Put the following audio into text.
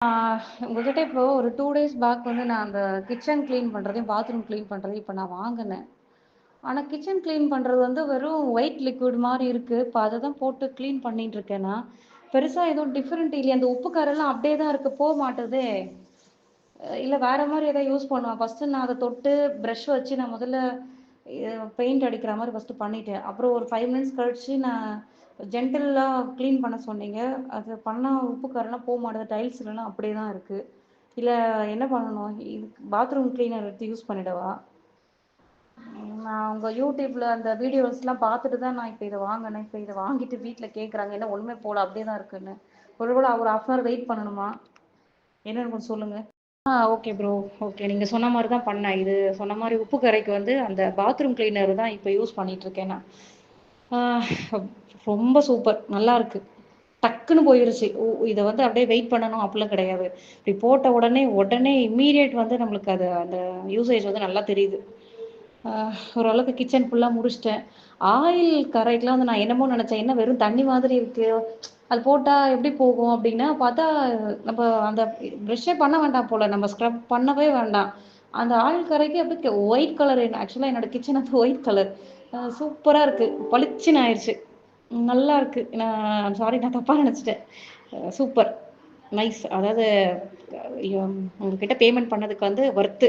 உங்ககிட்ட இப்போ ஒரு 2 டேஸ் பேக் வந்து நான் அந்த கிச்சன் கிளீன் பண்ணுறதையும் பாத்ரூம் கிளீன் பண்ணுறதையும் இப்போ நான் வாங்கினேன். ஆனால் கிச்சன் கிளீன் பண்ணுறது வந்து வெறும் ஒயிட் லிக்விட் மாதிரி இருக்குது. இப்போ அதை தான் போட்டு க்ளீன் பண்ணிட்டு இருக்கேன் நான். பெருசாக எதுவும் டிஃப்ரெண்ட் இல்லையா? அந்த உப்பு காரெல்லாம் அப்படியே தான் இருக்குது, போக மாட்டுதே. இல்லை வேறு மாதிரி எதாவது யூஸ் பண்ணுவேன். ஃபஸ்ட்டு நான் அதை தொட்டு ப்ரஷ் வச்சு நான் முதல்ல பெயிண்ட் அடிக்கிற மாதிரி ஃபஸ்ட்டு பண்ணிட்டேன். அப்புறம் ஒரு 5 மினிட்ஸ் கழிச்சு நான் ஜென்டிலாக க்ளீன் பண்ண சொன்னீங்க. அது பண்ணால் உப்பு காரெல்லாம் போக மாட்டுது, டைல்ஸ்லாம் அப்படியே தான் இருக்குது. இல்லை என்ன பண்ணணும்? இதுக்கு பாத்ரூம் கிளீனர் எடுத்து யூஸ் பண்ணிடவா? நான் உங்கள் யூடியூப்பில் அந்த வீடியோஸ்லாம் பார்த்துட்டு தான் நான் இப்போ இதை வாங்கினேன். இப்போ இதை வாங்கிட்டு வீட்டில் கேட்குறாங்க, என்ன ஒன்றுமே போல அப்படியே தான் இருக்குன்னு. ஒரு 1/2 வெயிட் பண்ணணுமா? என்னன்னு கொஞ்சம் சொல்லுங்கள். Okay bro. ஓகே, நீங்கள் சொன்ன மாதிரி தான் பண்ணேன். இது சொன்ன மாதிரி உப்பு கரைக்கு வந்து அந்த பாத்ரூம் கிளீனர் தான் இப்போ யூஸ் பண்ணிகிட்ருக்கேன் நான். ஆஹ் ரொம்ப சூப்பர், நல்லா இருக்கு. டக்குன்னு போயிருச்சு. இதை வந்து அப்படியே வெயிட் பண்ணணும் அப்படிலாம் கிடையாது. இப்படி போட்ட உடனே உடனே இம்மீடியட் வந்து நம்மளுக்கு அது அந்த யூசேஜ் வந்து நல்லா தெரியுது. ஓரளவுக்கு கிச்சன் ஃபுல்லாக முடிச்சிட்டேன். ஆயில் கரைக்கெலாம் வந்து நான் என்னமோ நினச்சேன், என்ன வெறும் தண்ணி மாதிரி இருக்குது, அது போட்டால் எப்படி போகும் அப்படின்னா பார்த்தா, நம்ம அந்த ப்ரெஷ்ஷே பண்ண வேண்டாம் போல், நம்ம ஸ்க்ரப் பண்ணவே வேண்டாம். அந்த ஆயில் கரைக்கு அப்படியே ஒயிட் கலர். ஆக்சுவலாக என்னோடய கிச்சன் வந்து ஒயிட் கலர். சூப்பராக இருக்குது, பளிச்சுன்னு ஆயிடுச்சு. நல்லா இருக்குது. நான் சாரி, நான் தப்பாக நினச்சிட்டேன். Super, nice. அதாவது உங்ககிட்ட பேமெண்ட் பண்ணதுக்கு வந்து ஒர்த்து.